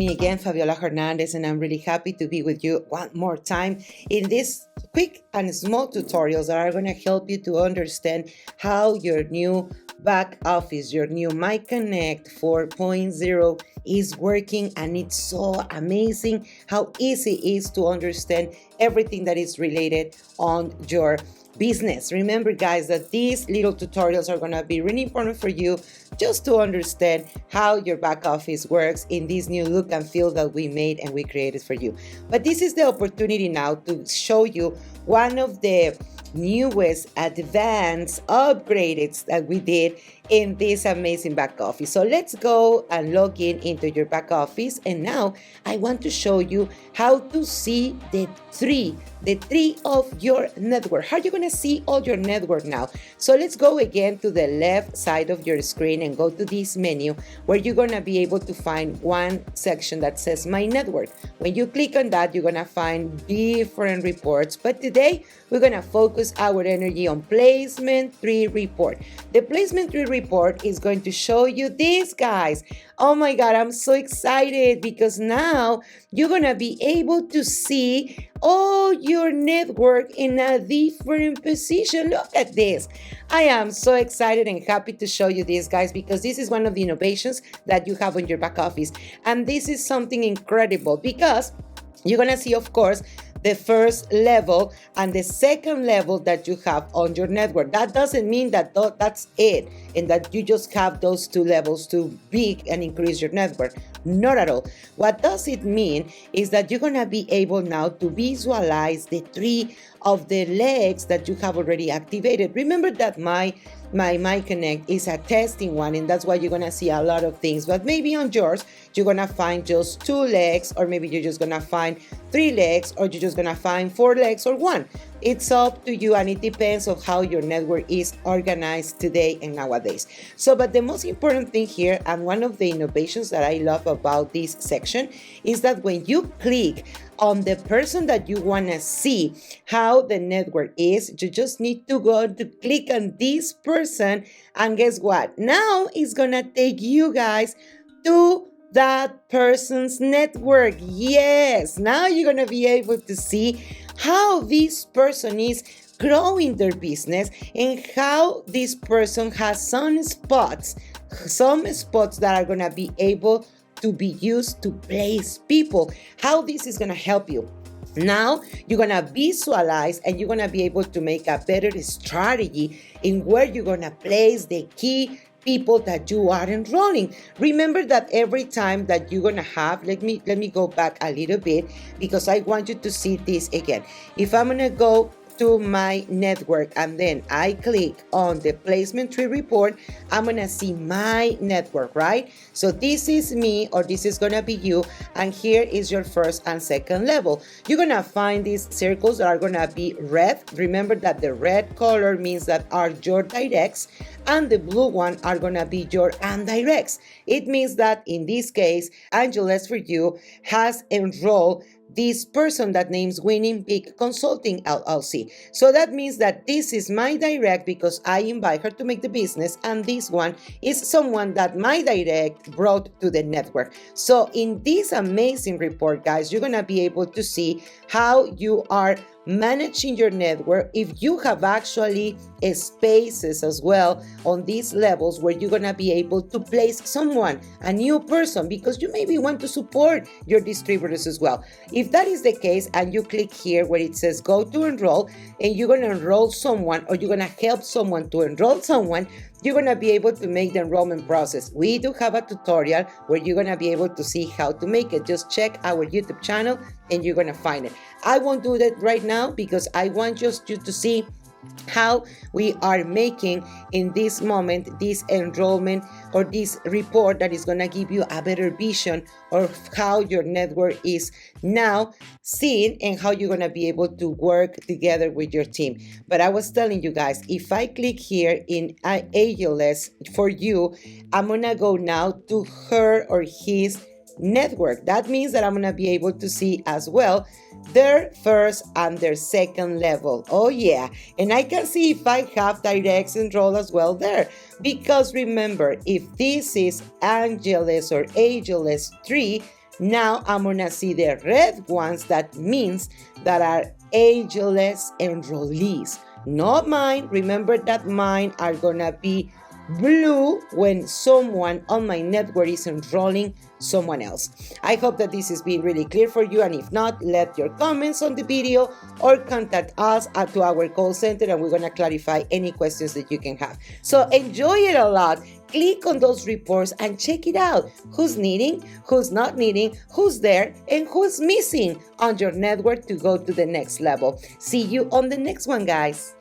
me again, Fabiola Hernandez, and I'm really happy to be with you one more time in this quick and small tutorials that are going to help you to understand how your new back office, your new MyConnect 4.0 is working. And it's so amazing how easy it is to understand everything that is related on your business. Remember, guys, that these little tutorials are going to be really important for you just to understand how your back office works in this new look and feel that we made and we created for you. But this is the opportunity now to show you one of the newest advanced upgrades that we did in this amazing back office. So let's go and log in into your back office, and now I want to show you how to see the tree of your network. How are you going to see all your network now? So let's go again to the left side of your screen and go to this menu where you're going to be able to find one section that says My Network. When you click on that, you're going to find different reports, but today we're going to focus our energy on Placement Tree Report. The Placement Tree Report is going to show you this, guys. Oh my God, I'm so excited because now you're going to be able to see all your network in a different position. Look at this. I am so excited and happy to show you this, guys, because this is one of the innovations that you have on your back office. And this is something incredible because you're going to see, of course, the first level and the second level that you have on your network. That doesn't mean that that's it and that you just have those two levels to big and increase your network. Not at all. What does it mean is that you're going to be able now to visualize the tree of the legs that you have already activated. Remember that my MyConnect is a testing one, and that's why you're going to see a lot of things. But maybe on yours, you're going to find just 2 legs, or maybe you're just going to find 3 legs, or you're just going to find 4 legs or 1. It's up to you, and it depends on how your network is organized today and nowadays. So, but the most important thing here, and one of the innovations that I love about this section, is that when you click on the person that you want to see how the network is, you just need to go to click on this person, and guess what? Now it's gonna take you guys to that person's network. Yes, now you're gonna be able to see how this person is growing their business and how this person has some spots that are gonna be able to be used to place people. How this is going to help you. Now you're going to visualize and you're going to be able to make a better strategy in where you're going to place the key people that you are enrolling. Remember that every time that you're going to have, let me go back a little bit because I want you to see this again. If I'm going to go to my network and then I click on the Placement Tree Report, I'm gonna see my network, right? So this is me, or this is gonna be you, and here is your first and second level. You're gonna find these circles that are gonna be red. Remember that the red color means that are your directs, and the blue one are gonna be your indirects. It means that in this case, Angeles for you has enrolled this person that names Winning Big Consulting LLC. So that means that this is my direct because I invite her to make the business, and this one is someone that my direct brought to the network. So in this amazing report, guys, you're gonna be able to see how you are managing your network, if you have actually spaces as well on these levels where you're going to be able to place someone, a new person, because you maybe want to support your distributors as well. If that is the case and you click here where it says go to enroll, and you're going to enroll someone, or you're going to help someone to enroll someone, you're going to be able to make the enrollment process. We do have a tutorial where you're going to be able to see how to make it. Just check our YouTube channel and you're going to find it. I won't do that right now because I want just you to see how we are making in this moment this enrollment or this report that is going to give you a better vision of how your network is now seen and how you're going to be able to work together with your team. But I was telling you guys, if I click here in ALS for you, I'm going to go now to her or his network. That means that I'm going to be able to see as well their first and their second level. Oh yeah, and I can see if I have directs enrolled as well there, because remember, if this is Angeles or Angeles 3, Now I'm gonna see the red ones. That means that are ageless enrollees. Not mine. Remember that mine are gonna be blue when someone on my network is enrolling someone else. I hope that this is being really clear for you, and if not, let your comments on the video or contact us to our call center, and we're going to clarify any questions that you can have. So enjoy it a lot. Click on those reports and check it out. Who's needing, who's not needing, who's there, and who's missing on your network to go to the next level. See you on the next one, guys.